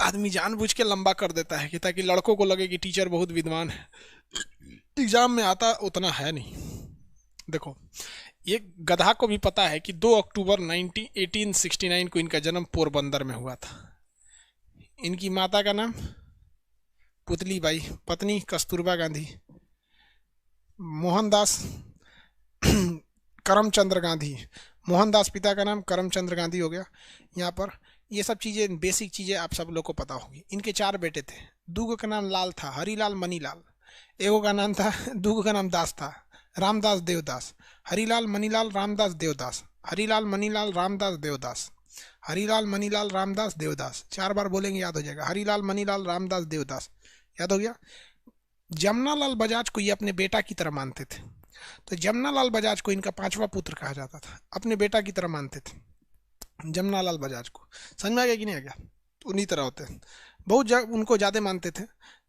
आदमी जानबूझ के लंबा कर देता है कि ताकि लड़कों को लगे कि टीचर बहुत विद्वान है, एग्जाम में आता उतना है नहीं। देखो, ये गधा को भी पता है कि 2 अक्टूबर 1869 को इनका जन्म पोरबंदर में हुआ था। इनकी माता का नाम पुतली बाई, पत्नी कस्तूरबा गांधी, मोहनदास करमचंद्र गांधी, मोहनदास पिता का नाम करमचंद्र गांधी हो गया। यहाँ पर ये सब चीज़ें, बेसिक चीज़ें आप सब लोग को पता होगी। इनके 4 बेटे थे, दूगो का नाम लाल था, हरीलाल मनीलाल, एगो का नाम था, दूगो का नाम दास था, रामदास देवदास, हरीलाल मनीलाल रामदास देवदास, हरीलाल मनीलाल रामदास देवदास, हरीलाल मनीलाल रामदास देवदास, 4 बार बोलेंगे याद हो जाएगा, हरीलाल मनीलाल रामदास देवदास, याद हो गया। जमनालाल बजाज को ये अपने बेटा की तरह मानते थे, तो जमनालाल बजाज को इनका 5वां पुत्र कहा जाता था, अपने बेटा की तरह मानते थे जमनालाल बजाज को। समझ में आ गया कि नहीं आ गया? तो उन्हीं तरह होते हैं, बहुत उनको ज़्यादा मानते थे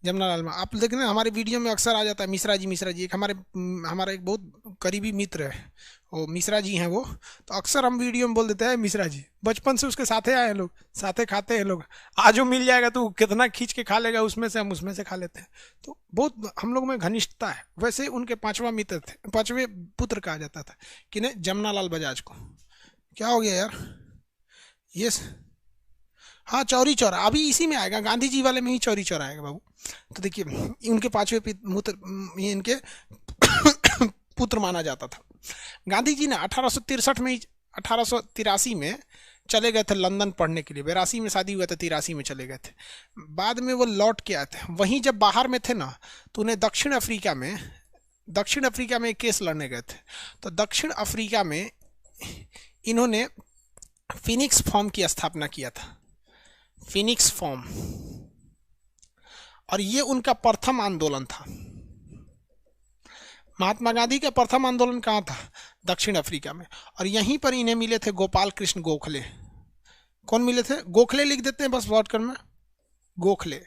जमनालाल में। आप देखना हमारे वीडियो में अक्सर आ जाता है मिश्रा जी, मिश्रा जी। एक हमारा एक बहुत करीबी मित्र है, वो मिश्रा जी हैं वो, तो अक्सर हम वीडियो में बोल देते हैं मिश्रा जी। बचपन से उसके साथे आए हैं लोग, साथे खाते हैं लोग। आज वो मिल जाएगा तो कितना खींच के खा लेगा, उसमें से हम उसमें से खा लेते हैं। तो बहुत हम लोग में घनिष्ठता है। वैसे उनके 5वां मित्र थे, 5वें पुत्र कहा जाता था कि नहीं, जमनालाल बजाज को। क्या हो गया यार? यस, हाँ, चौरी चौरा अभी इसी में आएगा, गांधी जी वाले में ही चौरी चौरा आएगा बाबू। तो देखिए, उनके 5वें ये इनके पुत्र माना जाता था। गांधी जी ने 1863 में, 1883 में चले गए थे लंदन पढ़ने के लिए। 82 में शादी हुआ था, 83 में चले गए थे। बाद में वो लौट के आए थे। वहीं जब बाहर में थे ना, तो उन्हें दक्षिण अफ्रीका में एक केस लड़ने गए थे। तो दक्षिण अफ्रीका में इन्होंने फिनिक्स फॉर्म की स्थापना किया था, फिनिक्स फॉर्म, और ये उनका प्रथम आंदोलन था। महात्मा गांधी का प्रथम आंदोलन कहाँ था? दक्षिण अफ्रीका में। और यहीं पर इन्हें मिले थे गोपाल कृष्ण गोखले। कौन मिले थे? गोखले लिख देते हैं बस शॉर्टकट में, गोखले,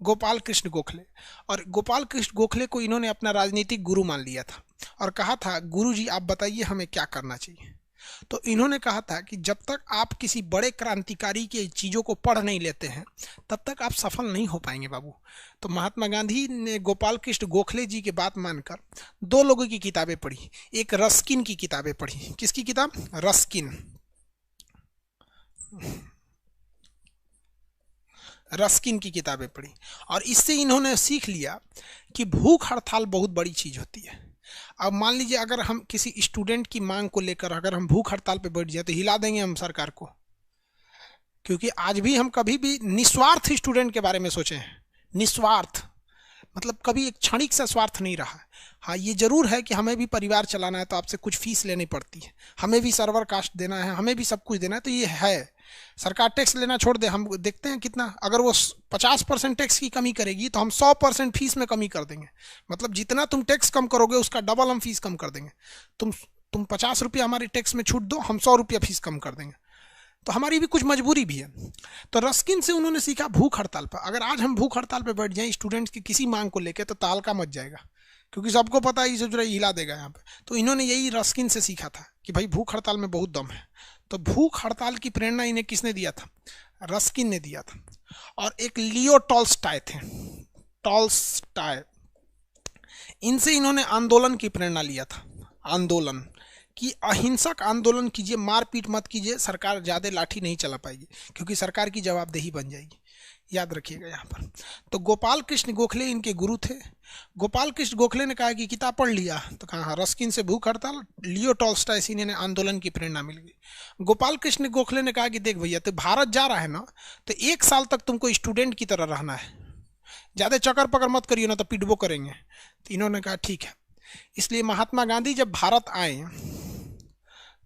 गोपाल कृष्ण गोखले। और गोपाल कृष्ण गोखले को इन्होंने अपना राजनीतिक गुरु मान लिया था और कहा था, गुरु जी आप बताइए हमें क्या करना चाहिए। तो इन्होंने कहा था कि जब तक आप किसी बड़े क्रांतिकारी की चीज़ों को पढ़ नहीं लेते हैं, तब तक आप सफल नहीं हो पाएंगे बाबू। तो महात्मा गांधी ने गोपाल कृष्ण गोखले जी की बात मानकर 2 लोगों की किताबें पढ़ी। एक रस्किन की किताबें पढ़ी। किसकी किताब? रस्किन, रस्किन की किताबें पढ़ी। और इससे इन्होंने सीख लिया कि भूख हड़ताल बहुत बड़ी चीज़ होती है। अब मान लीजिए अगर हम किसी स्टूडेंट की मांग को लेकर अगर हम भूख हड़ताल पे बैठ जाए तो हिला देंगे हम सरकार को, क्योंकि आज भी हम कभी भी निस्वार्थ स्टूडेंट के बारे में सोचे हैं। निस्वार्थ मतलब कभी एक क्षणिक सा स्वार्थ नहीं रहा। हाँ, ये जरूर है कि हमें भी परिवार चलाना है तो आपसे कुछ फीस लेनी पड़ती है, हमें भी सर्वर कास्ट देना है, हमें भी सब कुछ देना है, तो ये है। सरकार टैक्स लेना छोड़ दे, हम देखते हैं कितना, अगर वो 50% टैक्स की कमी करेगी तो हम 100% फीस में कमी कर देंगे। मतलब जितना तुम टैक्स कम करोगे उसका डबल हम फीस कम कर देंगे। तुम 50 रुपया हमारे टैक्स में छूट दो, हम 100 रुपया फीस कम कर देंगे। तो हमारी भी कुछ मजबूरी भी है। तो रस्किन से उन्होंने सीखा भूख हड़ताल पर। अगर आज हम भूख हड़ताल पर बैठ जाएं स्टूडेंट्स की किसी मांग को लेकर तो तालका मच जाएगा, क्योंकि सबको पता है इसे हिला देगा यहाँ पे। तो इन्होंने यही रस्किन से सीखा था कि भाई भूख हड़ताल में बहुत दम है। तो भूख हड़ताल की प्रेरणा इन्हें किसने दिया था? रस्किन ने दिया था। और एक लियो टॉल्स्टॉय थे, टॉल्स्टॉय, इनसे इन्होंने आंदोलन की प्रेरणा लिया था। आंदोलन कि अहिंसक आंदोलन कीजिए, मारपीट मत कीजिए, सरकार ज़्यादा लाठी नहीं चला पाएगी क्योंकि सरकार की जवाबदेही बन जाएगी। याद रखिएगा यहाँ पर। तो गोपाल कृष्ण गोखले इनके गुरु थे। गोपाल कृष्ण गोखले ने कहा कि किताब पढ़ लिया, तो कहा रस्किन से भूख हड़ताल, लियो टॉल्स्टॉय से इन्हें आंदोलन की प्रेरणा मिल गई। गोपाल कृष्ण गोखले ने कहा कि देख भैया, तो भारत जा रहा है ना, तो 1 साल तक तुमको स्टूडेंट की तरह रहना है, ज़्यादा चक्कर पकड़ मत करिए ना तो पिटबो करेंगे। तो इन्होंने कहा ठीक है। इसलिए महात्मा गांधी जब भारत आए,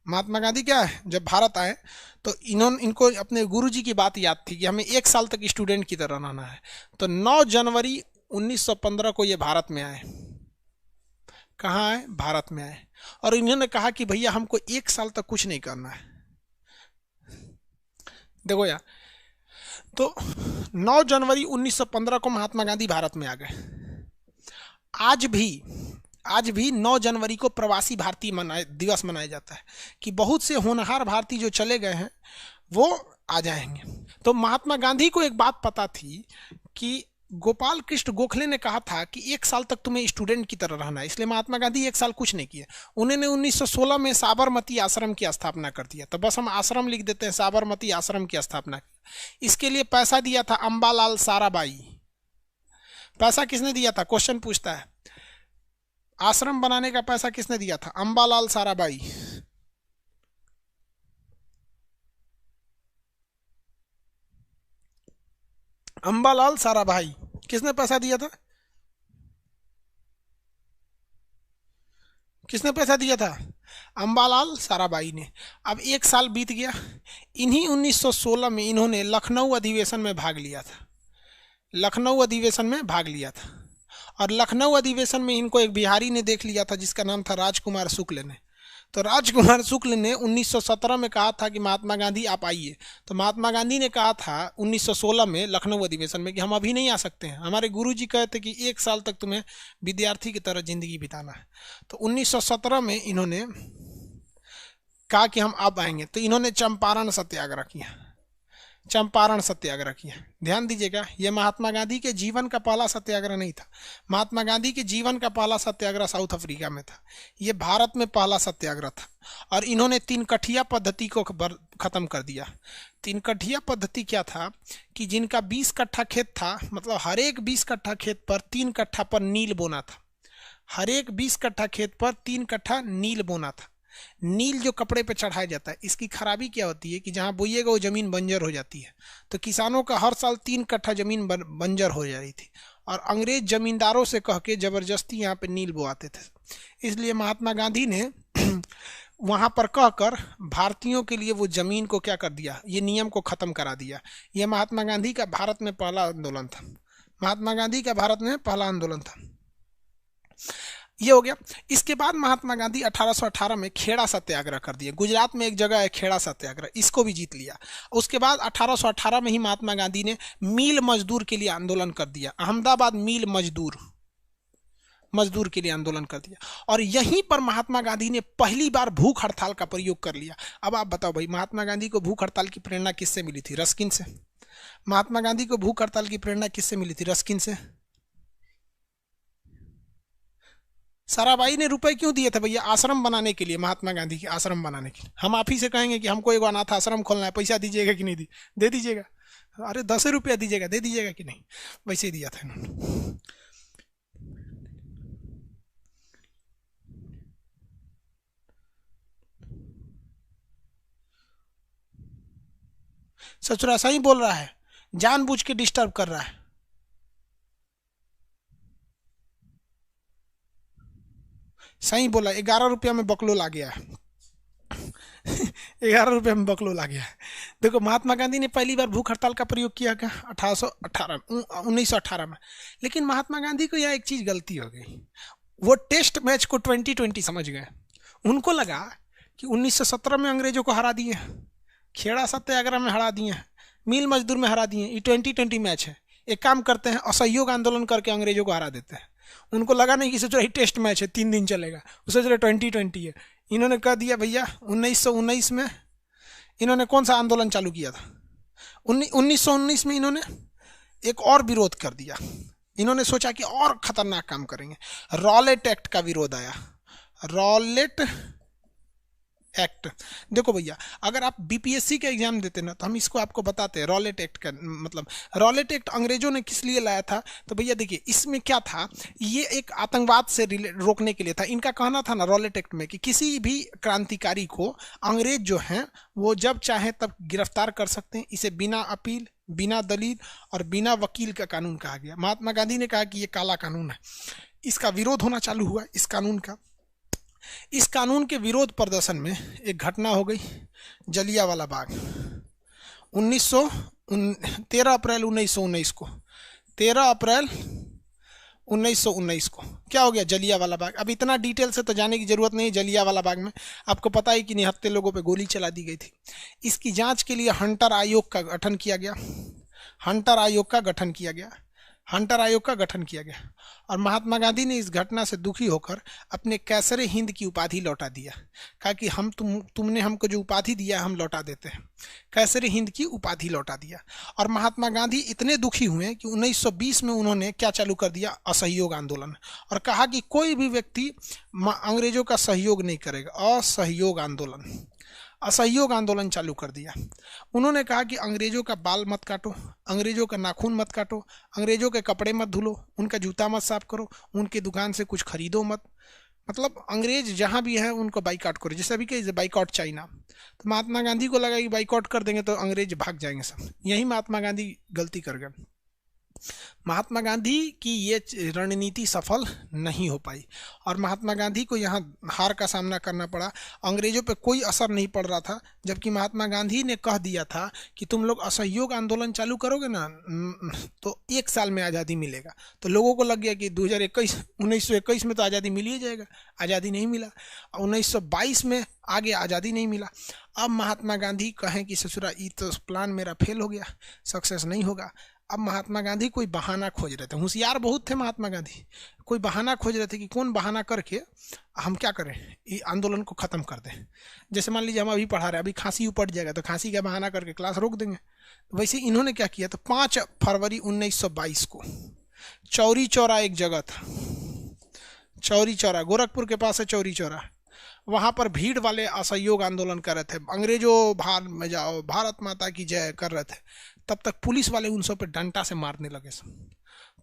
महात्मा गांधी क्या है, जब भारत आए तो इनको अपने गुरुजी की बात याद थी कि हमें 1 साल तक स्टूडेंट की तरह रहना है। तो 9 जनवरी 1915 को ये भारत में आए। कहाँ आए? भारत में आए। और इन्होंने कहा कि भैया हमको 1 साल तक कुछ नहीं करना है। देखो यार, तो 9 जनवरी 1915 को महात्मा गांधी भारत में आ गए। आज भी 9 जनवरी को प्रवासी भारतीय दिवस मनाया जाता है कि बहुत से होनहार भारतीय जो चले गए हैं वो आ जाएंगे। तो महात्मा गांधी को एक बात पता थी कि गोपाल कृष्ण गोखले ने कहा था कि 1 साल तक तुम्हें स्टूडेंट की तरह रहना है, इसलिए महात्मा गांधी 1 साल कुछ नहीं किए। उन्होंने 1916 में साबरमती आश्रम की स्थापना कर दिया। तो बस हम आश्रम लिख देते हैं, साबरमती आश्रम की स्थापना की। इसके लिए पैसा दिया था अंबालाल साराभाई। पैसा किसने दिया था, क्वेश्चन पूछता है, आश्रम बनाने का पैसा किसने दिया था, अंबालाल साराभाई। अंबालाल साराभाई, किसने पैसा दिया था, किसने पैसा दिया था, अंबालाल साराभाई ने। अब 1 साल बीत गया। इन्हीं 1916 में इन्होंने लखनऊ अधिवेशन में भाग लिया था, लखनऊ अधिवेशन में भाग लिया था। और लखनऊ अधिवेशन में इनको एक बिहारी ने देख लिया था जिसका नाम था राजकुमार शुक्ल ने। तो राजकुमार शुक्ल ने 1917 में कहा था कि महात्मा गांधी आप आइए। तो महात्मा गांधी ने कहा था 1916 में लखनऊ अधिवेशन में कि हम अभी नहीं आ सकते हैं, हमारे गुरुजी कहते कि 1 साल तक तुम्हें विद्यार्थी की तरह जिंदगी बिताना है। तो 1917 में इन्होंने कहा कि हम अब आएंगे। तो इन्होंने चंपारण सत्याग्रह किया, चंपारण सत्याग्रह किया। ध्यान दीजिएगा, यह महात्मा गांधी के जीवन का पहला सत्याग्रह नहीं था। महात्मा गांधी के जीवन का पहला सत्याग्रह साउथ अफ्रीका में था, यह भारत में पहला सत्याग्रह था। और इन्होंने 3 कठिया पद्धति को खत्म कर दिया। 3 कठिया पद्धति क्या था कि जिनका 20 कट्ठा खेत था, मतलब हर एक 20 कट्ठा खेत पर 3 कट्ठा पर नील बोना था, हर एक 20 कट्ठा खेत पर 3 कट्ठा नील बोना था। नील जो कपड़े पे चढ़ाया जाता है, इसकी खराबी क्या होती है कि जहां बोइएगा वो जमीन बंजर हो जाती है। तो किसानों का हर साल 3 कट्ठा जमीन बंजर हो जा रही थी और अंग्रेज जमींदारों से कह के जबरदस्ती यहाँ पे नील बोआते थे। इसलिए महात्मा गांधी ने वहां पर कहकर भारतीयों के लिए वो जमीन को क्या कर दिया, ये नियम को खत्म करा दिया। ये महात्मा गांधी का भारत में पहला आंदोलन था, महात्मा गांधी का भारत में पहला आंदोलन था। ये हो गया। इसके बाद महात्मा गांधी 1818 में खेड़ा सत्याग्रह कर दिए। गुजरात में एक जगह है खेड़ा सत्याग्रह, इसको भी जीत लिया। उसके बाद 1818 में ही महात्मा गांधी ने मील मजदूर के लिए आंदोलन कर दिया। अहमदाबाद मील मजदूर के लिए आंदोलन कर दिया। और यहीं पर महात्मा गांधी ने पहली बार भूख हड़ताल का प्रयोग कर लिया। अब आप बताओ भाई, महात्मा गांधी को भूख हड़ताल की प्रेरणा किससे मिली थी, रस्किन से। महात्मा गांधी को भूख हड़ताल की प्रेरणा किससे मिली थी, रस्किन से। साराभाई ने रुपए क्यों दिए थे भैया, आश्रम बनाने के लिए, महात्मा गांधी के आश्रम बनाने के लिए। हम आप ही से कहेंगे कि हमको एक अनाथ आश्रम खोलना है, पैसा दीजिएगा कि नहीं, दे दीजिएगा। अरे 10 रुपया दीजिएगा, दे दीजिएगा कि नहीं, वैसे ही दिया था इन्होंने। सचुरा सही बोल रहा है, जानबूझ के डिस्टर्ब कर रहा है। सही बोला, 11 रुपया में बकलोल आ गया है। 11 रुपये में बकलोल आ गया है। देखो, महात्मा गांधी ने पहली बार भूख हड़ताल का प्रयोग किया क्या, 1918 में। लेकिन महात्मा गांधी को यह एक चीज गलती हो गई, वो टेस्ट मैच को 2020 समझ गए। उनको लगा कि 1917 में अंग्रेजों को हरा दिए, खेड़ा सत्याग्रह में हरा दिए, मिल मजदूर में हरा दिए, ये 2020 मैच है, एक काम करते हैं असहयोग आंदोलन करके अंग्रेजों को हरा देते हैं। उनको लगा नहीं कि सोच रहे टेस्ट मैच है 3 दिन चलेगा, सोच रहे 2020 है। इन्होंने कह दिया भैया 1919 में इन्होंने कौन सा आंदोलन चालू किया था, 1919 में इन्होंने एक और विरोध कर दिया। इन्होंने सोचा कि और खतरनाक काम करेंगे, रॉलेट एक्ट का विरोध आया। रॉलेट एक्ट, देखो भैया, अगर आप बीपीएससी का एग्जाम देते ना तो हम इसको आपको बताते हैं रॉलेट एक्ट का मतलब। रॉलेट एक्ट अंग्रेजों ने किस लिए लाया था, तो भैया देखिए इसमें क्या था, ये एक आतंकवाद से रोकने के लिए था। इनका कहना था ना रॉलेट एक्ट में कि किसी भी क्रांतिकारी को अंग्रेज जो हैं वो जब चाहे तब गिरफ्तार कर सकते हैं। इसे बिना अपील, बिना दलील और बिना वकील का कानून कहा गया। महात्मा गांधी ने कहा कि ये काला कानून है, इसका विरोध होना चालू हुआ इस कानून का। इस कानून के विरोध प्रदर्शन में एक घटना हो गई, जलियांवाला बाग। 13 अप्रैल 1919 को, 13 अप्रैल 1919 को क्या हो गया, जलियांवाला बाग। अब इतना डिटेल से तो जाने की जरूरत नहीं। जलियांवाला बाग में आपको पता है कि निहत्थे लोगों पे गोली चला दी गई थी। इसकी जांच के लिए हंटर आयोग का गठन किया गया, हंटर आयोग का गठन किया गया। हंटर आयोग का गठन किया गया और महात्मा गांधी ने इस घटना से दुखी होकर अपने कैसरे हिंद की उपाधि लौटा दिया। कहा कि हम तुमने हमको जो उपाधि दिया हम लौटा देते हैं। कैसरे हिंद की उपाधि लौटा दिया। और महात्मा गांधी इतने दुखी हुए कि 1920 में उन्होंने क्या चालू कर दिया, असहयोग आंदोलन। और कहा कि कोई भी व्यक्ति अंग्रेजों का सहयोग नहीं करेगा, असहयोग आंदोलन, असहयोग आंदोलन चालू कर दिया। उन्होंने कहा कि अंग्रेजों का बाल मत काटो, अंग्रेजों का नाखून मत काटो, अंग्रेजों के कपड़े मत धुलो, उनका जूता मत साफ करो, उनकी दुकान से कुछ खरीदो मत। मतलब अंग्रेज जहाँ भी है उनको बाइकआउट करो, जैसे अभी कहीं बाइकआउट चाइना। तो महात्मा गांधी को लगा कि बाइकआउट कर देंगे तो अंग्रेज भाग जाएंगे सब। यही महात्मा गांधी गलती कर गए। महात्मा गांधी की ये रणनीति सफल नहीं हो पाई और महात्मा गांधी को यहाँ हार का सामना करना पड़ा। अंग्रेजों पे कोई असर नहीं पड़ रहा था, जबकि महात्मा गांधी ने कह दिया था कि तुम लोग असहयोग आंदोलन चालू करोगे ना तो 1 साल में आज़ादी मिलेगा। तो लोगों को लग गया कि 1921 में तो आज़ादी मिल ही जाएगा। आज़ादी नहीं मिला। 1922 में आगे आज़ादी नहीं मिला। अब महात्मा गांधी कहें कि ससुरा ये तो प्लान मेरा फेल हो गया, सक्सेस नहीं होगा। अब महात्मा गांधी कोई बहाना खोज रहे थे। होशियार बहुत थे महात्मा गांधी, कोई बहाना खोज रहे थे कि कौन बहाना करके हम क्या करें, ये आंदोलन को ख़त्म कर दें। जैसे मान लीजिए हम अभी पढ़ा रहे हैं, अभी खांसी उपट जाएगा तो खांसी का बहाना करके क्लास रोक देंगे। वैसे इन्होंने क्या किया, तो 5 फरवरी 1922 को चौरी चौरा एक जगह था, चौरी चौरा गोरखपुर के पास है चौरी चौरा, वहाँ पर भीड़ वाले असहयोग आंदोलन कर रहे थे। अंग्रेजों भार में जाओ, भारत माता की जय कर रहे थे। तब तक पुलिस वाले उन सब पे डंडा से मारने लगे सब।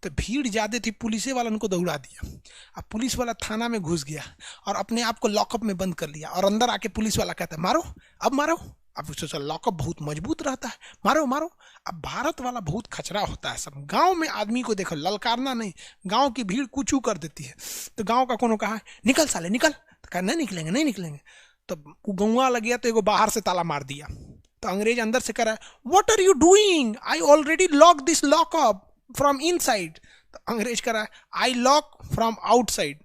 तो भीड़ ज़्यादा थी, पुलिस वाला उनको दौड़ा दिया। अब पुलिस वाला थाना में घुस गया और अपने आप को लॉकअप में बंद कर लिया और अंदर आके पुलिस वाला कहता है मारो, अब मारो। अब सोचा लॉकअप बहुत मजबूत रहता है, मारो मारो। अब भारत वाला बहुत खचरा होता है सब। गांव में आदमी को देखो, ललकारना नहीं, गांव की भीड़ कुछ कर देती है। तो गांव का कोनो कहा निकल साले निकल, तो कहा नहीं निकलेंगे नहीं निकलेंगे। तो वो गौवा लग गया तो एगो बाहर से ताला मार दिया। तो अंग्रेज अंदर से कह रहा है what are you doing, I already lock this lockup from inside. तो अंग्रेज कह रहा है आई लॉक फ्रॉम आउटसाइड।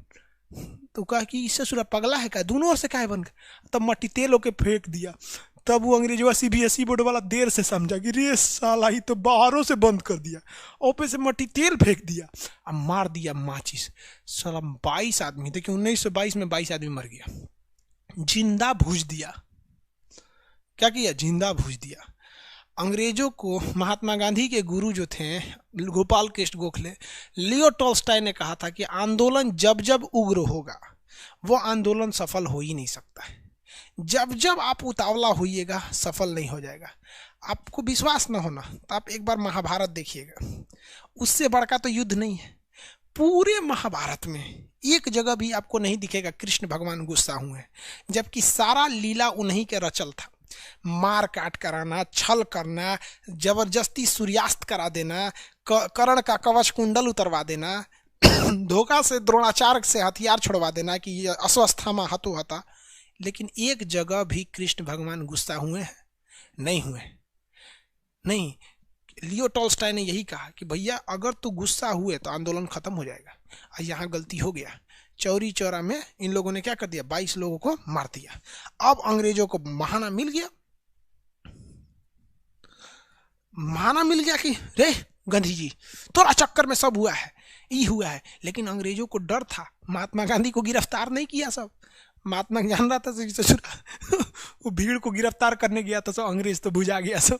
तो कहा कि इससे सुरा पगला है क्या, दोनों ओर से काहे बन गया। तब मट्टी तेल होके फेंक दिया। तब वो अंग्रेजवा CBSE बोर्ड वाला देर से समझा कि रे साला ही तो बाहरों से बंद कर दिया, ऊपर से मट्टी तेल फेंक दिया और मार दिया माचिस। साला 22 आदमी, देखिए 1922 में 22 आदमी मर गया, जिंदा भूज दिया। क्या किया, जिंदा भूज दिया। अंग्रेजों को महात्मा गांधी के गुरु जो थे गोपाल कृष्ण गोखले, लियो टॉल्स्टॉय ने कहा था कि आंदोलन जब जब उग्र होगा वो आंदोलन सफल हो ही नहीं सकता है। जब जब आप उतावला होइएगा सफल नहीं हो जाएगा। आपको विश्वास न होना तो आप एक बार महाभारत देखिएगा, उससे बड़का तो युद्ध नहीं है। पूरे महाभारत में एक जगह भी आपको नहीं दिखेगा कृष्ण भगवान गुस्सा हुए, जबकि सारा लीला उन्हीं के रचल था। मार काट कराना, छल करना, जबरदस्ती सूर्यास्त करा देना, कर्ण का कवच कुंडल उतरवा देना, धोखा से द्रोणाचार्य से हथियार छुड़वा देना कि ये अस्वस्थामा हतो हता। लेकिन एक जगह भी कृष्ण भगवान गुस्सा हुए हैं? नहीं हुए। नहीं, लियो टॉल्स्टॉय ने यही कहा कि भैया अगर तू गुस्सा हुए तो आंदोलन खत्म हो जाएगा। और यहाँ गलती हो गया। चौरी चौरा में इन लोगों ने क्या कर दिया, 22 लोगों को मार दिया। अब अंग्रेजों को बहाना मिल गया, बहाना मिल गया कि रे गांधी जी तोरा चक्कर में सब हुआ है, ये हुआ है। लेकिन अंग्रेजों को डर था, महात्मा गांधी को गिरफ्तार नहीं किया सब। महात्मा जान रहा था वो भीड़ को गिरफ्तार करने गया था, सब अंग्रेज तो बुझा गया सब,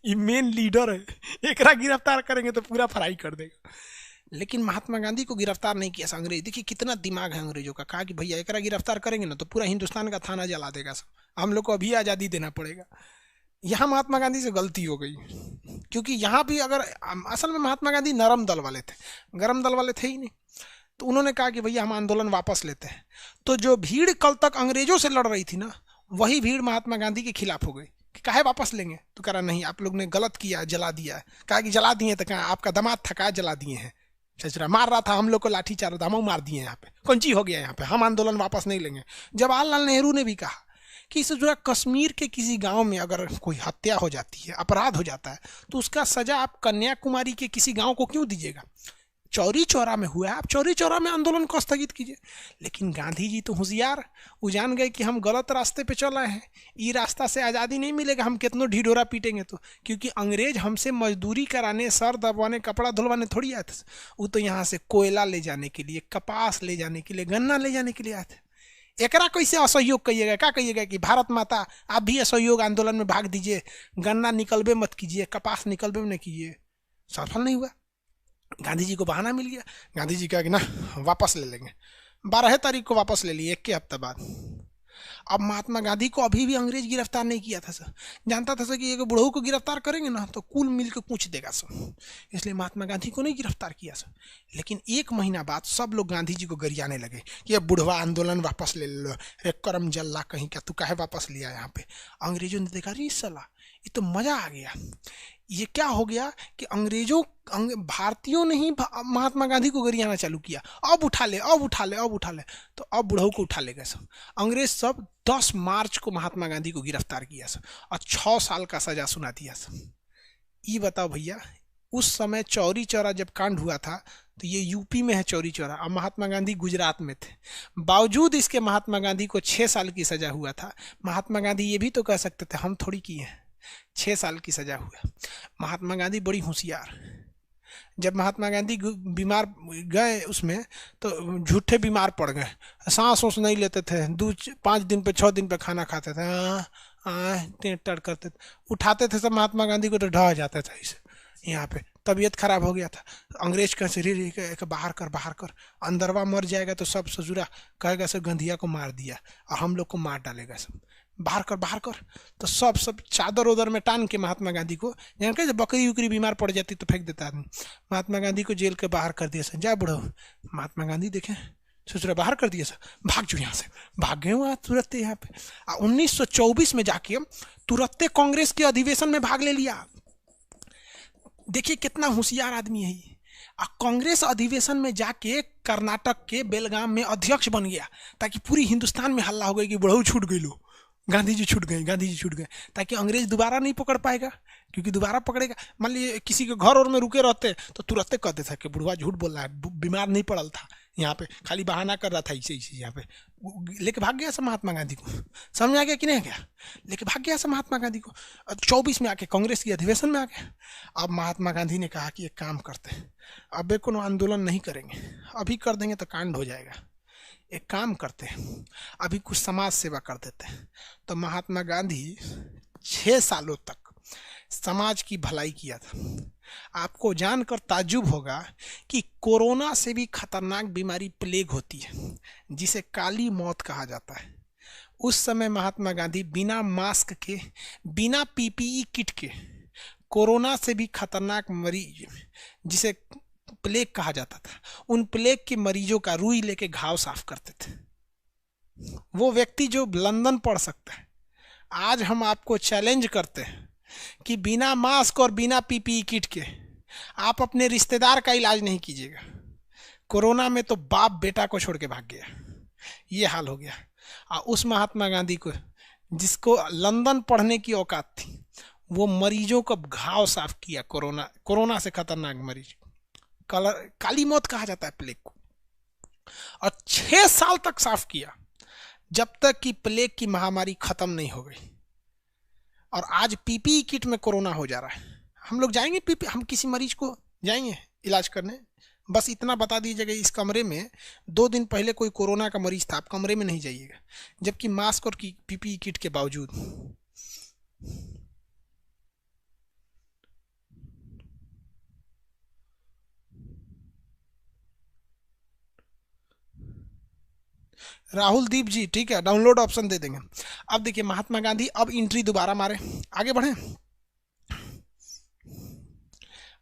ये मेन लीडर है, एकरा गिरफ्तार करेंगे तो पूरा फ्राई कर देगा। लेकिन महात्मा गांधी को गिरफ्तार नहीं किया अंग्रेज। देखिए कितना दिमाग है अंग्रेजों का। कहा कि भैया एकरा गिरफ्तार करेंगे ना तो पूरा हिंदुस्तान का थाना जला देगा सब, हम लोग को अभी आज़ादी देना पड़ेगा। यहाँ महात्मा गांधी से गलती हो गई, क्योंकि यहाँ भी अगर असल में महात्मा गांधी नरम दल वाले थे, गरम दल वाले थे ही नहीं। तो उन्होंने कहा कि भैया हम आंदोलन वापस लेते हैं। तो जो भीड़ कल तक अंग्रेजों से लड़ रही थी ना, वही भीड़ महात्मा गांधी के खिलाफ हो गई कि काहे वापस लेंगे। तो कह रहा नहीं, आप लोग ने गलत किया, जला दिया। कहा कि जला दिए तो कहा आपका दामाद था, कहा जला दिए हैं, चचरा मार रहा था हम लोग को लाठी चार दामों मार दिए यहाँ पे, कौन चीज हो गया यहाँ पे, हम आंदोलन वापस नहीं लेंगे। जवाहरलाल नेहरू ने भी कहा कि इससे जो कश्मीर के किसी गांव में अगर कोई हत्या हो जाती है, अपराध हो जाता है, तो उसका सजा आप कन्याकुमारी के किसी गांव को क्यों दीजिएगा। चौरी चौरा में हुआ है, आप चौरी चौरा में आंदोलन को स्थगित कीजिए। लेकिन गांधी जी तो होशियार, वो जान गए कि हम गलत रास्ते पे चल रहे हैं, ये रास्ता से आज़ादी नहीं मिलेगा, हम कितनों ढिढोरा पीटेंगे तो। क्योंकि अंग्रेज हमसे मजदूरी कराने, सर दबवाने, कपड़ा धुलवाने थोड़ी आए थे। वो तो यहाँ से कोयला ले जाने के लिए, कपास ले जाने के लिए, गन्ना ले जाने के लिए आए थे। एकरा कैसे असहयोग कहिएगा? क्या कहिएगा कि भारत माता आप भी असहयोग आंदोलन में भाग दीजिए, गन्ना निकलबे मत कीजिए, कपास निकलबे नहीं कीजिए? सफल नहीं हुआ। गांधी जी को बहाना मिल गया। गांधी जी कहा कि ना वापस ले लेंगे। 12 तारीख को वापस ले लिए, 1 के हफ्ते बाद। अब महात्मा गांधी को अभी भी अंग्रेज गिरफ्तार नहीं किया था सर। जानता था सर कि एक बुढ़ऊ को गिरफ्तार करेंगे ना तो कुल मिल के पूछ देगा सर, इसलिए महात्मा गांधी को नहीं गिरफ्तार किया सर। लेकिन 1 महीना बाद सब लोग गांधी जी को गरियाने लगे कि ये बुढ़वा आंदोलन वापस ले लो, एक करम जल्ला कहीं का, तू काहे वापस लिया यहाँ पे। अंग्रेजों ने देखा, अरे साला ये तो मजा आ गया। ये क्या हो गया कि भारतीयों ने ही महात्मा गांधी को गरियाना चालू किया, अब उठा ले, अब उठा ले, अब उठा ले। तो अब बुढ़ऊ को उठा ले गए सब अंग्रेज। सब 10 मार्च को महात्मा गांधी को गिरफ्तार किया सब और 6 साल का सजा सुना दिया सब। ये बताओ भैया, उस समय चौरी चौरा जब कांड हुआ था तो ये यूपी में है चौरी चौरा, और महात्मा गांधी गुजरात में थे। बावजूद इसके महात्मा गांधी को 6 साल की सजा हुआ था। महात्मा गांधी ये भी तो कह सकते थे हम थोड़ी किए हैं, 6 साल की सजा हुआ। महात्मा गांधी बड़ी होशियार। जब महात्मा गांधी बीमार गए उसमें तो झूठे बीमार पड़ गए, सांस ओस नहीं लेते थे, 5 दिन पे 6 दिन पे खाना खाते थे, टर करते थे, उठाते थे सब महात्मा गांधी को तो ढह जाता था इसे, यहाँ पे तबीयत खराब हो गया था। अंग्रेज का शरीर बाहर कर, बाहर कर, अंदरवा मर जाएगा तो सब ससुरा कहेगा सब गंधिया को मार दिया और हम लोग को मार डालेगा, सब बाहर कर, बाहर कर। तो सब चादर उदर में टान के महात्मा गांधी को, जान के बकरी उकरी बीमार पड़ जाती तो फेंक देता आदमी, महात्मा गांधी को जेल के बाहर कर दिया सर, जा बुढ़ो। महात्मा गांधी देखे ससुरा बाहर कर दिया सर, भाग जो यहाँ से, भाग गए वहाँ तुरंत यहाँ पे। 1924 में जाके तुरंत कांग्रेस के अधिवेशन में भाग ले लिया। देखिए कितना होशियार आदमी है ये। कांग्रेस अधिवेशन में जाके कर्नाटक के बेलगाम में अध्यक्ष बन गया, ताकि पूरी हिंदुस्तान में हल्ला हो गया कि बुढ़ऊ छूट गई, लो गांधी जी छूट गए, गांधी जी छूट गए, ताकि अंग्रेज दोबारा नहीं पकड़ पाएगा। क्योंकि दोबारा पकड़ेगा, मान लीजिए किसी के घर और में रुके रहते तो तुरंत कहते थे कि बुढ़वा झूठ बोल रहा है, बीमार नहीं पड़ल था, यहाँ पे खाली बहाना कर रहा था, इसे यहाँ पे लेके भाग गया सब महात्मा गांधी को। समझ आ गया कि नहीं गया? लेके भाग गया सब महात्मा गांधी को। 24 में आके कांग्रेस की अधिवेशन में आ गया। अब महात्मा गांधी ने कहा कि एक काम करते हैं, अब कोनो आंदोलन नहीं करेंगे, अभी कर देंगे तो कांड हो जाएगा, एक काम करते हैं अभी कुछ समाज सेवा कर देते हैं। तो महात्मा गांधी 6 सालों तक समाज की भलाई किया था। आपको जानकर ताज्जुब होगा कि कोरोना से भी खतरनाक बीमारी प्लेग होती है, जिसे काली मौत कहा जाता है। उस समय महात्मा गांधी बिना मास्क के, बिना पीपीई किट के, कोरोना से भी खतरनाक मरीज जिसे प्लेग कहा जाता था, उन प्लेग के मरीजों का रुई लेके घाव साफ करते थे। वो व्यक्ति जो लंदन पढ़ सकता है। आज हम आपको चैलेंज करते हैं कि बिना मास्क और बिना पीपीई किट के आप अपने रिश्तेदार का इलाज नहीं कीजिएगा। कोरोना में तो बाप बेटा को छोड़ के भाग गया, ये हाल हो गया। और उस महात्मा गांधी को, जिसको लंदन पढ़ने की औकात थी, वो मरीजों को घाव साफ किया। कोरोना से खतरनाक मरीज, काली मौत कहा जाता है प्लेग को, और 6 साल तक साफ किया, जब तक कि प्लेग की महामारी खत्म नहीं हो गई। और आज पीपीई किट में कोरोना हो जा रहा है। हम लोग जाएंगे हम किसी मरीज को जाएंगे इलाज करने, बस इतना बता दीजिएगा इस कमरे में 2 दिन पहले कोई कोरोना का मरीज था, आप कमरे में नहीं जाइएगा, जबकि मास्क और पीपीई किट के बावजूद। राहुल दीप जी, ठीक है, डाउनलोड ऑप्शन दे देंगे। अब देखिए महात्मा गांधी, अब एंट्री दोबारा मारे, आगे बढ़े।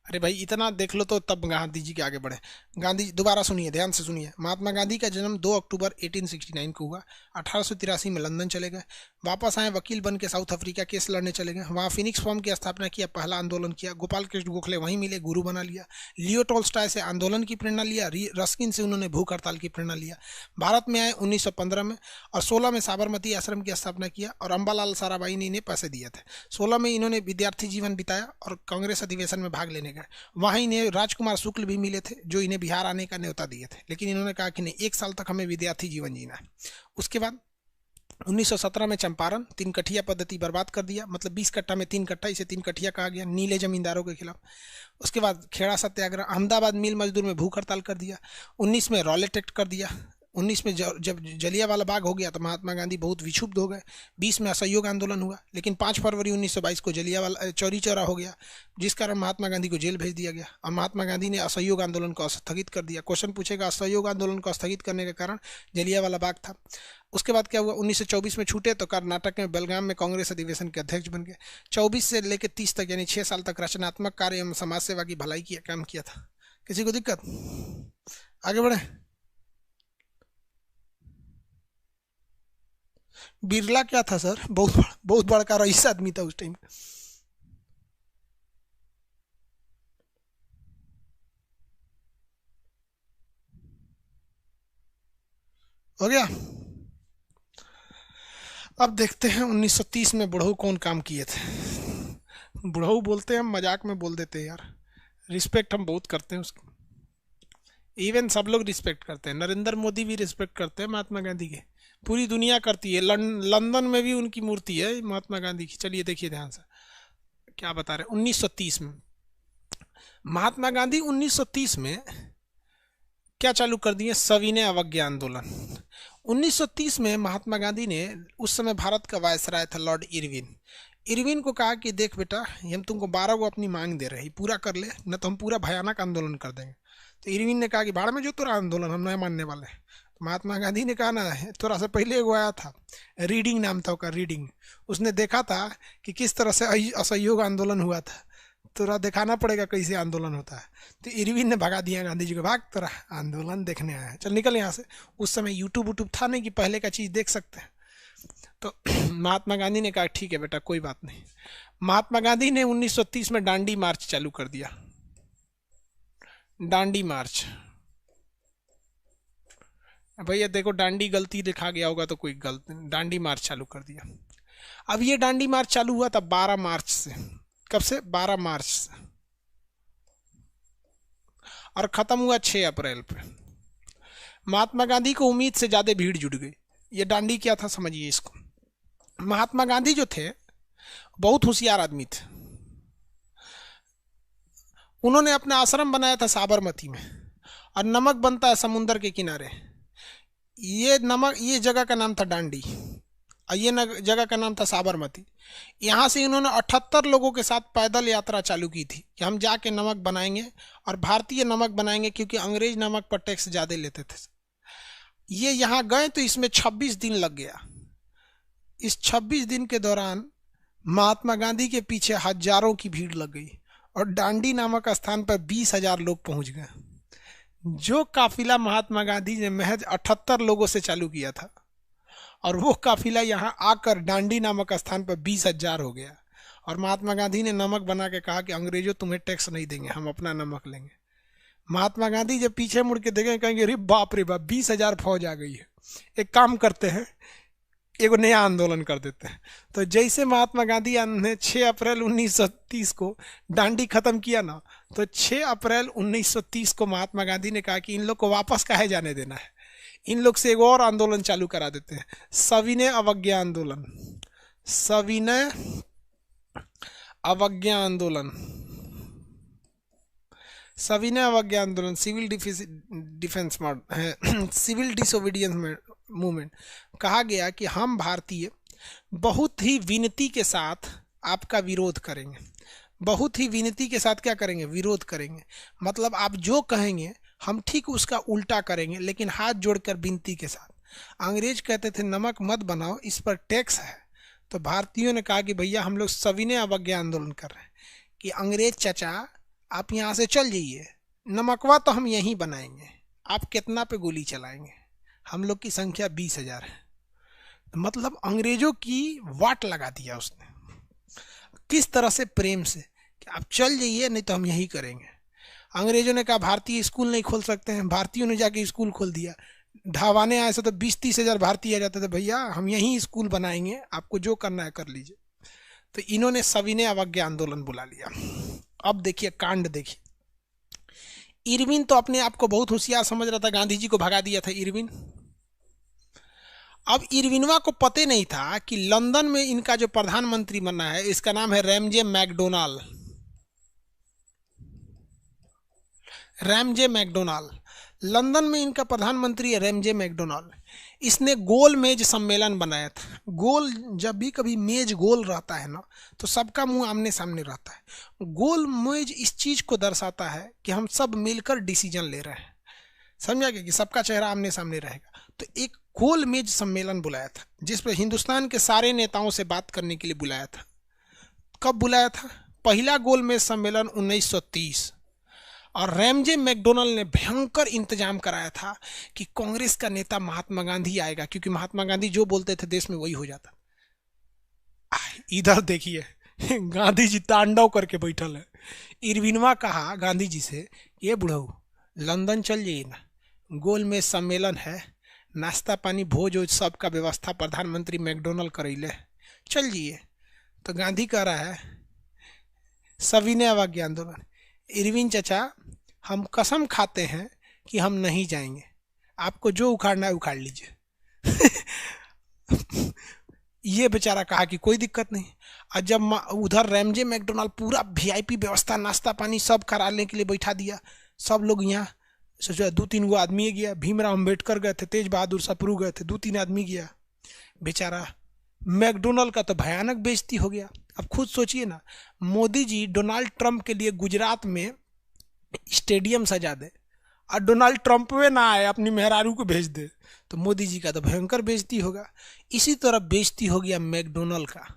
अरे भाई इतना देख लो तो तब गांधी जी के आगे बढ़े। गांधी दोबारा सुनिए, ध्यान से सुनिए। महात्मा गांधी का जन्म 2 अक्टूबर 1869 को हुआ। 1883 में लंदन चले गए, वापस आए, वकील बन के साउथ अफ्रीका केस लड़ने चले गए। वहाँ फिनिक्स फॉर्म की स्थापना किया, पहला आंदोलन किया। गोपाल कृष्ण गोखले वहीं मिले, गुरु बना लिया। लियो टॉल्स्टॉय से आंदोलन की प्रेरणा लिया। रस्किन से उन्होंने भूख हड़ताल की प्रेरणा लिया। भारत में आए 1915 में, और 16 में साबरमती आश्रम की स्थापना किया, और अम्बालाल साराभाई ने इन्हें पैसे दिए थे। 16 में इन्होंने विद्यार्थी जीवन बिताया और कांग्रेस अधिवेशन में भाग लेने गए। गए। वहाँ इन्हें राजकुमार शुक्ल भी मिले थे जो इन्हें बिहार आने का न्योता दिए थे, लेकिन इन्होंने कहा कि नहीं, 1 साल तक हमें विद्यार्थी जीवन जीना है। उसके बाद 1917 में चंपारण 3 कठिया पद्धति बर्बाद कर दिया, मतलब 20 कट्टा में 3 कट्टा, इसे 3 कठिया कहा गया, नीले जमींदारों के खिलाफ। उसके बाद खेड़ा सत्याग्रह, अहमदाबाद मिल मजदूर में भूख हड़ताल कर दिया। 19 में रॉलेट एक्ट कर दिया। 19 में जब जलियांवाला बाग हो गया तो महात्मा गांधी बहुत विक्षुब्ध हो गए। 20 में असहयोग आंदोलन हुआ, लेकिन 5 फरवरी 1922 को जलियांवाला चौरी चौरा हो गया, जिस कारण महात्मा गांधी को जेल भेज दिया गया और महात्मा गांधी ने असहयोग आंदोलन को स्थगित कर दिया। क्वेश्चन पूछेगा असहयोग आंदोलन को स्थगित करने का कारण जलियांवाला बाग था। उसके बाद क्या हुआ, 1924 में छूटे तो कर्नाटक में बेलगाम में कांग्रेस अधिवेशन के अध्यक्ष बन गए। 24 से लेकर 30 तक यानी 6 साल तक रचनात्मक कार्य एवं समाज सेवा की भलाई की काम किया था। किसी को दिक्कत? आगे बढ़े। बिरला क्या था सर? बहुत बड़ा रईस आदमी था उस टाइम। हो गया। अब देखते हैं 1930 में बुढ़ऊ कौन काम किए थे। बुढ़ऊ बोलते हैं, हम मजाक में बोल देते हैं यार, रिस्पेक्ट हम बहुत करते हैं उसकी। इवन सब लोग रिस्पेक्ट करते हैं, नरेंद्र मोदी भी रिस्पेक्ट करते हैं महात्मा गांधी के, पूरी दुनिया करती है। लंदन में भी उनकी मूर्ति है महात्मा गांधी की। चलिए देखिए ध्यान से क्या बता रहे। 1930 में महात्मा गांधी 1930 में क्या चालू कर दिए? सविनय अवज्ञा आंदोलन। 1930 में महात्मा गांधी ने, उस समय भारत का वायसराय था लॉर्ड इरविन, इरविन को कहा कि देख बेटा, हम तुमको 12 को अपनी मांग दे रहे हैं, पूरा कर ले, न तो हम पूरा भयानक आंदोलन कर देंगे। तो इरविन ने कहा कि भाड़ में जो तेरा आंदोलन, हम नहीं मानने वाले। तो महात्मा गांधी ने कहा ना, थोड़ा सा पहले एगो आया था, रीडिंग नाम था उसका, रीडिंग, उसने देखा था कि किस तरह से असहयोग आंदोलन हुआ था, थोड़ा दिखाना पड़ेगा कैसे आंदोलन होता है। तो इरविन ने भगा दिया गांधी जी को, भाग तेरा आंदोलन देखने आया है, चल निकल यहाँ से। उस समय यूट्यूब था नहीं कि पहले का चीज़ देख सकते हैं। तो महात्मा गांधी ने कहा ठीक है बेटा, कोई बात नहीं। महात्मा गांधी ने 1930 में डांडी मार्च चालू कर दिया। डांडी मार्च, भैया देखो डांडी गलती लिखा गया होगा तो कोई गलती, डांडी मार्च चालू कर दिया। अब ये डांडी मार्च चालू हुआ था 12 मार्च से। कब से? 12 मार्च से, और खत्म हुआ 6 अप्रैल पे। महात्मा गांधी को उम्मीद से ज्यादा भीड़ जुट गई। ये डांडी क्या था समझिए इसको। महात्मा गांधी जो थे बहुत होशियार आदमी थे। उन्होंने अपना आश्रम बनाया था साबरमती में, और नमक बनता है समुद्र के किनारे। ये जगह का नाम था डांडी, और ये जगह का नाम था साबरमती। यहाँ से इन्होंने 78 लोगों के साथ पैदल यात्रा चालू की थी कि हम जाके नमक बनाएंगे, और भारतीय नमक बनाएंगे, क्योंकि अंग्रेज नमक पर टैक्स ज़्यादा लेते थे। ये यहाँ गए तो इसमें 26 दिन लग गया। इस 26 दिन के दौरान महात्मा गांधी के पीछे हजारों की भीड़ लग गई, और डांडी नामक स्थान पर 20,000 लोग पहुंच गए। जो काफिला महात्मा गांधी ने महज 78 लोगों से चालू किया था, और वो काफिला यहाँ आकर डांडी नामक स्थान पर 20,000 हो गया। और महात्मा गांधी ने नमक बना के कहा कि अंग्रेजों तुम्हें टैक्स नहीं देंगे, हम अपना नमक लेंगे। महात्मा गांधी जब पीछे मुड़ के देखेंगे कहेंगे अरे बाप रे बाप, 20,000 फौज आ गई है, एक काम करते हैं, एगो नया आंदोलन कर देते हैं। तो जैसे महात्मा गांधी ने 6 अप्रैल 1930 को डांडी खत्म किया ना, तो 6 अप्रैल 1930 को महात्मा गांधी ने कहा कि इन लोग को वापस काहे जाने देना है, इन लोग से एक और आंदोलन चालू करा देते हैं, सविनय अवज्ञा आंदोलन। सविनय अवज्ञा आंदोलन, सविनय अवज्ञा आंदोलन, civil defence civil disobedience movement. कहा गया कि हम भारतीय बहुत ही विनती के साथ आपका विरोध करेंगे। बहुत ही विनती के साथ क्या करेंगे? विरोध करेंगे। मतलब आप जो कहेंगे हम ठीक उसका उल्टा करेंगे, लेकिन हाथ जोड़कर विनती के साथ। अंग्रेज कहते थे नमक मत बनाओ, इस पर टैक्स है। तो भारतीयों ने कहा कि भैया हम लोग सविनय अवज्ञा आंदोलन कर रहे हैं कि अंग्रेज चाचा आप यहाँ से चल जाइए, नमकवा तो हम यहीं बनाएंगे, आप कितना पे गोली चलाएंगे, हम लोग की संख्या 20,000 है। मतलब अंग्रेजों की वाट लगा दिया उसने, किस तरह से प्रेम से, कि आप चल जाइए नहीं तो हम यही करेंगे। अंग्रेजों ने कहा भारतीय स्कूल नहीं खोल सकते हैं, भारतीयों ने जाके स्कूल खोल दिया। ढावाने आए से तो 20-30 हज़ार भारतीय आ जाते थे, भैया हम यहीं स्कूल बनाएंगे, आपको जो करना है कर लीजिए। तो इन्होंने सविनय अवज्ञा आंदोलन बुला लिया। अब देखिए कांड देखिए। इरविन तो अपने आप को बहुत होशियार समझ रहा था, गांधी जी को भगा दिया था इरविन। अब इरविनवा को पता नहीं था कि लंदन में इनका जो प्रधानमंत्री बनना है इसका नाम है Ramsay MacDonald. Ramsay MacDonald, London में इनका प्रधानमंत्री है रैमजे मैकडोनाल्ड। इसने गोल मेज सम्मेलन बनाया था। गोल, जब भी कभी मेज गोल रहता है ना तो सबका मुंह आमने सामने रहता है। गोल मेज इस चीज को दर्शाता है कि हम सब मिलकर डिसीजन ले रहे हैं, समझा गया, कि सबका चेहरा आमने सामने रहेगा। तो एक गोल मेज सम्मेलन बुलाया था जिस पर हिंदुस्तान के सारे नेताओं से बात करने के लिए बुलाया था। कब बुलाया था? पहला गोल मेज सम्मेलन 1930। और रैमजे मैकडोनाल्ड ने भयंकर इंतजाम कराया था कि कांग्रेस का नेता महात्मा गांधी आएगा, क्योंकि महात्मा गांधी जो बोलते थे देश में वही हो जाता। इधर देखिए गांधी जी तांडव करके बैठल है। इरविनवा कहा गांधी जी से, ये बुढ़ऊ लंदन चल जाइए ना, गोल में सम्मेलन है, नाश्ता पानी भोज वोज सब का व्यवस्था प्रधानमंत्री मैकडोनाल्ड करैले, चल जाइए। तो गांधी कह रहा है सविनय अवज्ञा आंदोलन, इरविन चचा हम कसम खाते हैं कि हम नहीं जाएंगे, आपको जो उखाड़ना है उखाड़ लीजिए। ये बेचारा कहा कि कोई दिक्कत नहीं। और जब उधर रैमजे मैकडोनाल्ड पूरा वीआईपी व्यवस्था नाश्ता पानी सब कराने के लिए बैठा दिया, सब लोग यहाँ सोचा 2-3 गो आदमी गया, भीमराव अम्बेडकर गए थे, तेज बहादुर सप्रू गए थे, 2-3 आदमी गया। बेचारा मैकडोनाल्ड का तो भयानक बेइज्जती हो गया। अब खुद सोचिए ना, मोदी जी डोनाल्ड ट्रंप के लिए गुजरात में स्टेडियम सजा दे और डोनाल्ड ट्रंप में ना आए, अपनी मेहरारू को भेज दे, तो मोदी जी का तो भयंकर बेइज्जती होगा। इसी तरह बेइज्जती हो गया मैकडोनाल्ड का।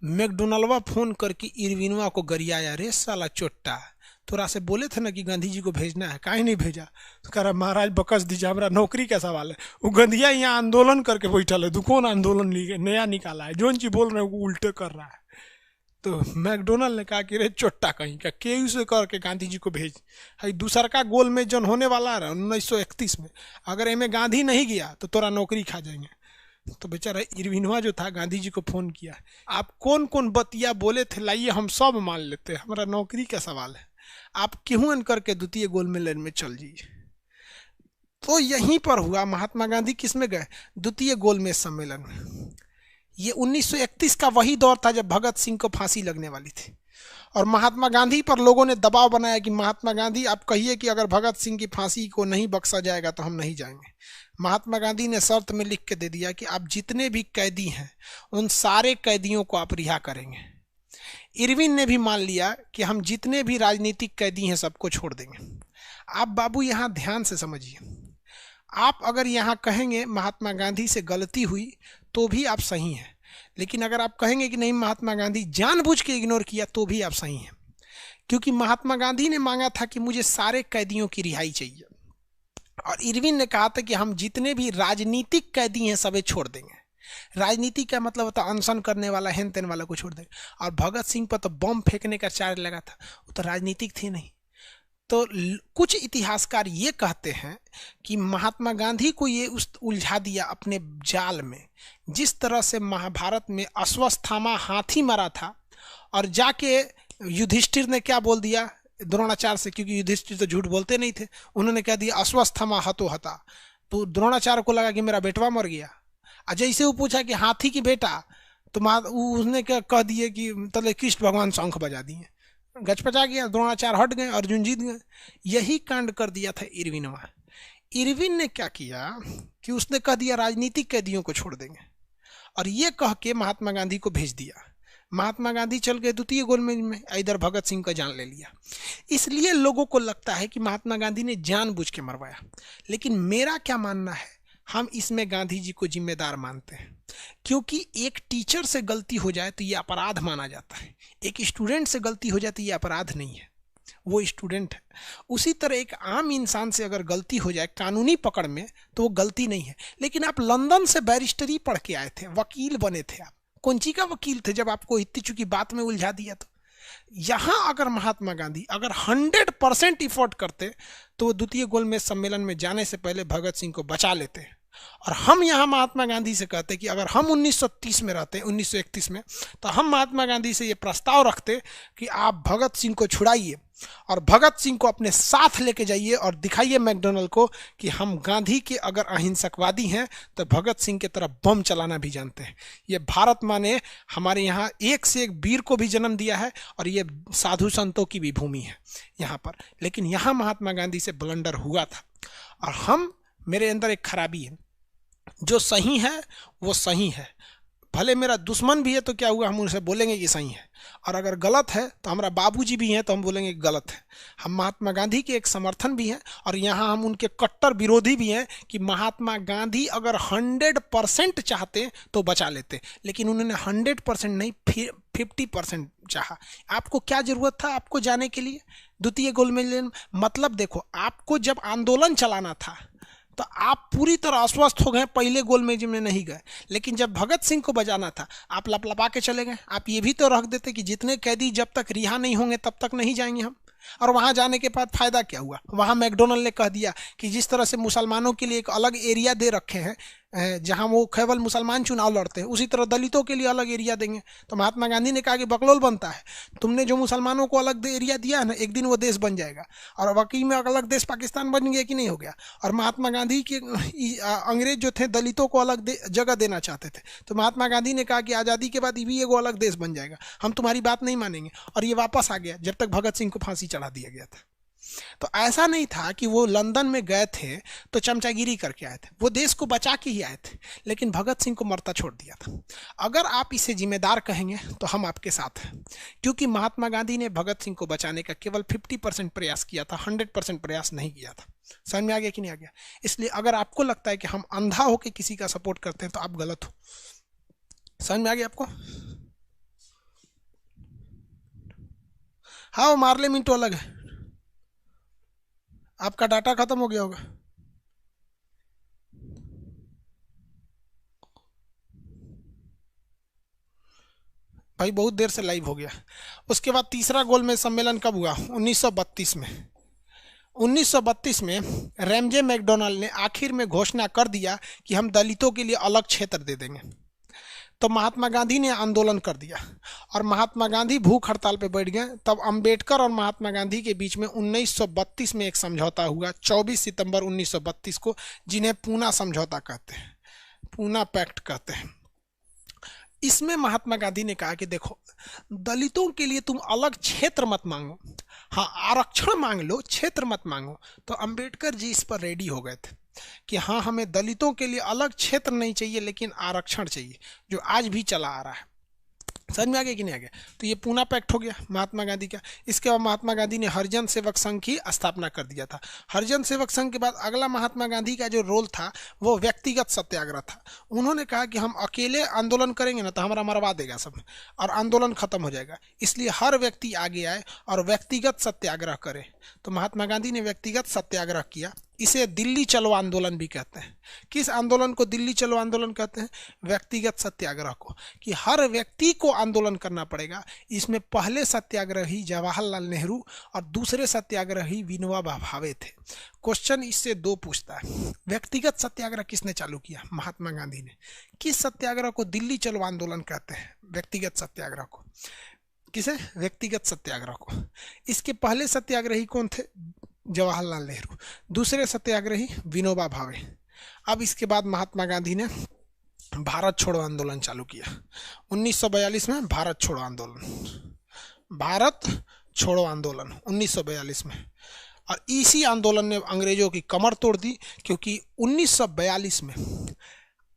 मैकडोनाल्डवा फोन करके इरविनवा को गरियाया, रे साला चोट्टा, तोरा से बोले थे ना कि गांधी जी को भेजना है, काहे नहीं भेजा? तो कह रहा महाराज बकस दीजिए, हमारा नौकरी का सवाल है। वो गंधिया यहाँ आंदोलन करके बैठल है, कौन आंदोलन नया निकाला है, जो चीज बोल रहे हैं वो उल्टे कर रहा है। तो मैकडोनाल्ड ने कहा कि रे चोट्टा कहीं का, केयू से करके गांधी जी को भेज। है दूसर का गोल में जन होने वाला है 1931 में, अगर इनमें गांधी नहीं गया तो तोरा नौकरी खा जाएंगे। तो बेचारा इरविनवा जो था गांधी जी को फोन किया, आप कौन कौन बतिया बोले थे लाइए हम सब मान लेते हैं, हमारा नौकरी का सवाल है, आप क्यों करके द्वितीय गोलमेज में चल जाइए। तो यहीं पर हुआ महात्मा गांधी किस में गए? द्वितीय गोलमेज सम्मेलन में। ये 1931 का वही दौर था जब भगत सिंह को फांसी लगने वाली थी और महात्मा गांधी पर लोगों ने दबाव बनाया कि महात्मा गांधी आप कहिए कि अगर भगत सिंह की फांसी को नहीं बख्शा जाएगा तो हम नहीं जाएंगे। महात्मा गांधी ने शर्त में लिख के दे दिया कि आप जितने भी कैदी हैं उन सारे कैदियों को आप रिहा करेंगे। इरविन ने भी मान लिया कि हम जितने भी राजनीतिक कैदी हैं सबको छोड़ देंगे। आप बाबू यहाँ ध्यान से समझिए, आप अगर यहाँ कहेंगे महात्मा गांधी से गलती हुई तो भी आप सही हैं, लेकिन अगर आप कहेंगे कि नहीं महात्मा गांधी जानबूझ के इग्नोर किया तो भी आप सही हैं, क्योंकि महात्मा गांधी ने मांगा था कि मुझे सारे कैदियों की रिहाई चाहिए और इरविन ने कहा था कि हम जितने भी राजनीतिक कैदी हैं सभी छोड़ देंगे। राजनीति का मतलब होता अनशन करने वाला, हेन तेन वाला को छोड़ देंगे। और भगत सिंह पर तो बम फेंकने का चार्ज लगा था, वो तो राजनीतिक थे नहीं। तो कुछ इतिहासकार ये कहते हैं कि महात्मा गांधी को ये उलझा दिया अपने जाल में, जिस तरह से महाभारत में अश्वत्थामा हाथी मरा था और जाके युधिष्ठिर ने क्या बोल दिया द्रोणाचार्य से, क्योंकि युधिष्ठिर तो झूठ बोलते नहीं थे, उन्होंने कह दिया अश्वत्थामा हतो हता, तो द्रोणाचार्य को लगा कि मेरा बेटवा मर गया। और जैसे वो पूछा कि हाथी की बेटा, तो उसने क्या कह दिए कि तले कृष्ण भगवान शंख बजा दिए, गचपचा गया, द्रोणाचार्य हट गए, अर्जुन जीत गए। यही कांड कर दिया था इरविनवा। इरविन ने क्या किया कि उसने कह दिया राजनीतिक कैदियों को छोड़ देंगे और ये कह के महात्मा गांधी को भेज दिया। महात्मा गांधी चल गए द्वितीय गोलमेज में, इधर भगत सिंह का जान ले लिया। इसलिए लोगों को लगता है कि महात्मा गांधी ने जानबूझ के मरवाया, लेकिन मेरा क्या मानना है, हम इसमें गांधी जी को जिम्मेदार मानते हैं, क्योंकि एक टीचर से गलती हो जाए तो ये अपराध माना जाता है, एक स्टूडेंट से गलती हो जाए तो ये अपराध नहीं है, वो स्टूडेंट है। उसी तरह एक आम इंसान से अगर गलती हो जाए कानूनी पकड़ में तो वो गलती नहीं है। लेकिन आप लंदन से बैरिस्टरी पढ़ के आए थे, वकील बने थे, आप कौन सी का वकील थे जब आपको इतनी चुकी बात में उलझा दिया? तो यहाँ अगर महात्मा गांधी अगर 100% इफोर्ट करते तो वो द्वितीय गोलमेज सम्मेलन में जाने से पहले भगत सिंह को बचा लेते। और हम यहाँ महात्मा गांधी से कहते कि अगर हम 1930 में रहते, 1931 में, तो हम महात्मा गांधी से ये प्रस्ताव रखते कि आप भगत सिंह को छुड़ाइए और भगत सिंह को अपने साथ लेके जाइए और दिखाइए मैकडोनल्ड को कि हम गांधी के अगर अहिंसकवादी हैं तो भगत सिंह की तरह बम चलाना भी जानते हैं। ये भारत माँ ने हमारे यहाँ एक से एक वीर को भी जन्म दिया है और ये साधु संतों की भी भूमि है यहाँ पर। लेकिन यहाँ महात्मा गांधी से ब्लंडर हुआ था और मेरे अंदर एक खराबी है, जो सही है वो सही है, भले मेरा दुश्मन भी है तो क्या हुआ, हम उनसे बोलेंगे कि सही है, और अगर गलत है तो हमारा बाबूजी भी हैं तो हम बोलेंगे गलत है। हम महात्मा गांधी के एक समर्थन भी हैं और यहाँ हम उनके कट्टर विरोधी भी हैं कि महात्मा गांधी अगर 100% चाहते तो बचा लेते, लेकिन उन्होंने 100% नहीं 50% चाहा। आपको क्या जरूरत था आपको जाने के लिए द्वितीय गोलमेज? मतलब देखो, आपको जब आंदोलन चलाना था तो आप पूरी तरह अस्वस्थ हो गए, पहले गोलमेज में नहीं गए, लेकिन जब भगत सिंह को बजाना था आप लपलपा के चले गए। आप ये भी तो रख देते कि जितने कैदी जब तक रिहा नहीं होंगे तब तक नहीं जाएंगे हम। और वहां जाने के बाद फायदा क्या हुआ? वहां मैकडोनल्ड ने कह दिया कि जिस तरह से मुसलमानों के लिए एक अलग एरिया दे रखे हैं जहां वो केवल मुसलमान चुनाव लड़ते हैं, उसी तरह दलितों के लिए अलग एरिया देंगे। तो महात्मा गांधी ने कहा कि बकलोल बनता है, तुमने जो मुसलमानों को अलग एरिया दिया है ना, एक दिन वो देश बन जाएगा। और वाकई में अलग देश पाकिस्तान बन गया कि नहीं हो गया? और महात्मा गांधी के अंग्रेज जो थे दलितों को अलग जगह देना चाहते थे, तो महात्मा गांधी ने कहा कि आज़ादी के बाद भी एगो अलग देश बन जाएगा, हम तुम्हारी बात नहीं मानेंगे। और ये वापस आ गया जब तक भगत सिंह को फांसी चढ़ा दिया गया था। तो ऐसा नहीं था कि वो लंदन में गए थे तो चमचागिरी करके आए थे, वो देश को बचा के ही आए थे, लेकिन भगत सिंह को मरता छोड़ दिया था। अगर आप इसे जिम्मेदार कहेंगे तो हम आपके साथ हैं, क्योंकि महात्मा गांधी ने भगत सिंह को बचाने का केवल 50% प्रयास किया था, 100% प्रयास नहीं किया था। समझ में आ गया कि नहीं आ गया? इसलिए अगर आपको लगता है कि हम अंधा होकर किसी का सपोर्ट करते हैं तो आप गलत हो। समझ में आ गया आपको? हाँ, वो मार्ले मिंटो अलग है। आपका डाटा खत्म हो गया होगा। भाई बहुत देर से लाइव हो गया। उसके बाद तीसरा गोलमेज सम्मेलन कब हुआ? 1932 में। 1932 में रैमजे मैकडोनल्ड ने आखिर में घोषणा कर दिया कि हम दलितों के लिए अलग क्षेत्र दे देंगे। तो महात्मा गांधी ने आंदोलन कर दिया और महात्मा गांधी भूख हड़ताल पे बैठ गए। तब अंबेडकर और महात्मा गांधी के बीच में 1932 में एक समझौता हुआ, 24 सितंबर 1932 को, जिन्हें पूना समझौता कहते हैं, पूना पैक्ट कहते हैं। इसमें महात्मा गांधी ने कहा कि देखो, दलितों के लिए तुम अलग क्षेत्र मत मांगो, हाँ आरक्षण मांग लो, क्षेत्र मत मांगो। तो अंबेडकर जी इस पर रेडी हो गए थे कि हाँ, हमें दलितों के लिए अलग क्षेत्र नहीं चाहिए लेकिन आरक्षण चाहिए, जो आज भी चला आ रहा है। समझ में आ गया कि नहीं आ गया? तो ये पूना पैक्ट हो गया महात्मा गांधी का। इसके बाद महात्मा गांधी ने हरिजन सेवक संघ की स्थापना कर दिया था। हरिजन सेवक संघ के बाद अगला महात्मा गांधी का जो रोल था वो व्यक्तिगत सत्याग्रह था। उन्होंने कहा कि हम अकेले आंदोलन करेंगे ना तो हमारा मरवा देगा सब और आंदोलन खत्म हो जाएगा, इसलिए हर व्यक्ति आगे आए और व्यक्तिगत सत्याग्रह करे। तो महात्मा गांधी ने व्यक्तिगत सत्याग्रह किया। इसे दिल्ली चलो आंदोलन भी कहते हैं। किस आंदोलन को दिल्ली चलो आंदोलन कहते हैं? व्यक्तिगत सत्याग्रह को, कि हर व्यक्ति को आंदोलन करना पड़ेगा। इसमें पहले सत्याग्रही जवाहरलाल नेहरू और दूसरे सत्याग्रही विनोबा भावे थे। क्वेश्चन इससे दो पूछता है, व्यक्तिगत सत्याग्रह किसने चालू किया? महात्मा गांधी ने। किस सत्याग्रह को दिल्ली चलो आंदोलन कहते हैं? व्यक्तिगत सत्याग्रह को। किसे? व्यक्तिगत सत्याग्रह को। इसके पहले सत्याग्रही कौन थे? जवाहरलाल नेहरू। दूसरे सत्याग्रही विनोबा भावे। अब इसके बाद महात्मा गांधी ने भारत छोड़ो आंदोलन चालू किया 1942 में। भारत छोड़ो आंदोलन, भारत छोड़ो आंदोलन 1942 में। और इसी आंदोलन ने अंग्रेजों की कमर तोड़ दी, क्योंकि 1942 में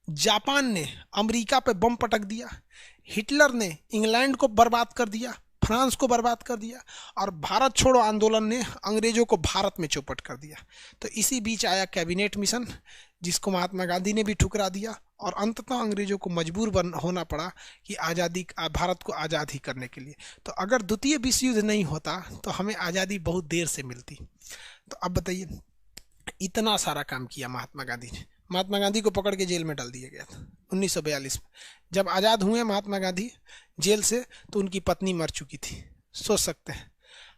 जापान ने अमेरिका पे बम पटक दिया, हिटलर ने इंग्लैंड को बर्बाद कर दिया, फ्रांस को बर्बाद कर दिया, और भारत छोड़ो आंदोलन ने अंग्रेजों को भारत में चौपट कर दिया। तो इसी बीच आया कैबिनेट मिशन, जिसको महात्मा गांधी ने भी ठुकरा दिया, और अंततः अंग्रेजों को मजबूर होना पड़ा कि आज़ादी, भारत को आज़ाद ही करने के लिए। तो अगर द्वितीय विश्व युद्ध नहीं होता तो हमें आज़ादी बहुत देर से मिलती। तो अब बताइए, इतना सारा काम किया महात्मा गांधी ने। महात्मा गांधी को पकड़ के जेल में डाल दिया गया था 1942 में। जब आज़ाद हुए महात्मा गांधी जेल से तो उनकी पत्नी मर चुकी थी। सोच सकते हैं,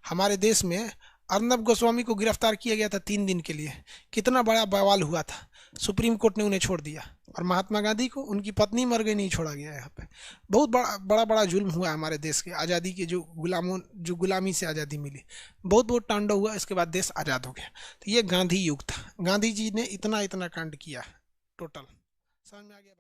हमारे देश में अर्नब गोस्वामी को गिरफ्तार किया गया था 3 दिन के लिए, कितना बड़ा बवाल हुआ था, सुप्रीम कोर्ट ने उन्हें छोड़ दिया। और महात्मा गांधी को उनकी पत्नी मर गई, नहीं छोड़ा गया। यहाँ पे बहुत बड़ा बड़ा बड़ा जुल्म हुआ हमारे देश के आज़ादी के, जो गुलामी से आज़ादी मिली, बहुत बहुत तांडव हुआ, इसके बाद देश आज़ाद हो गया। तो ये गांधी युग था, गांधी जी ने इतना इतना कांड किया टोटल। समझ में आ गया?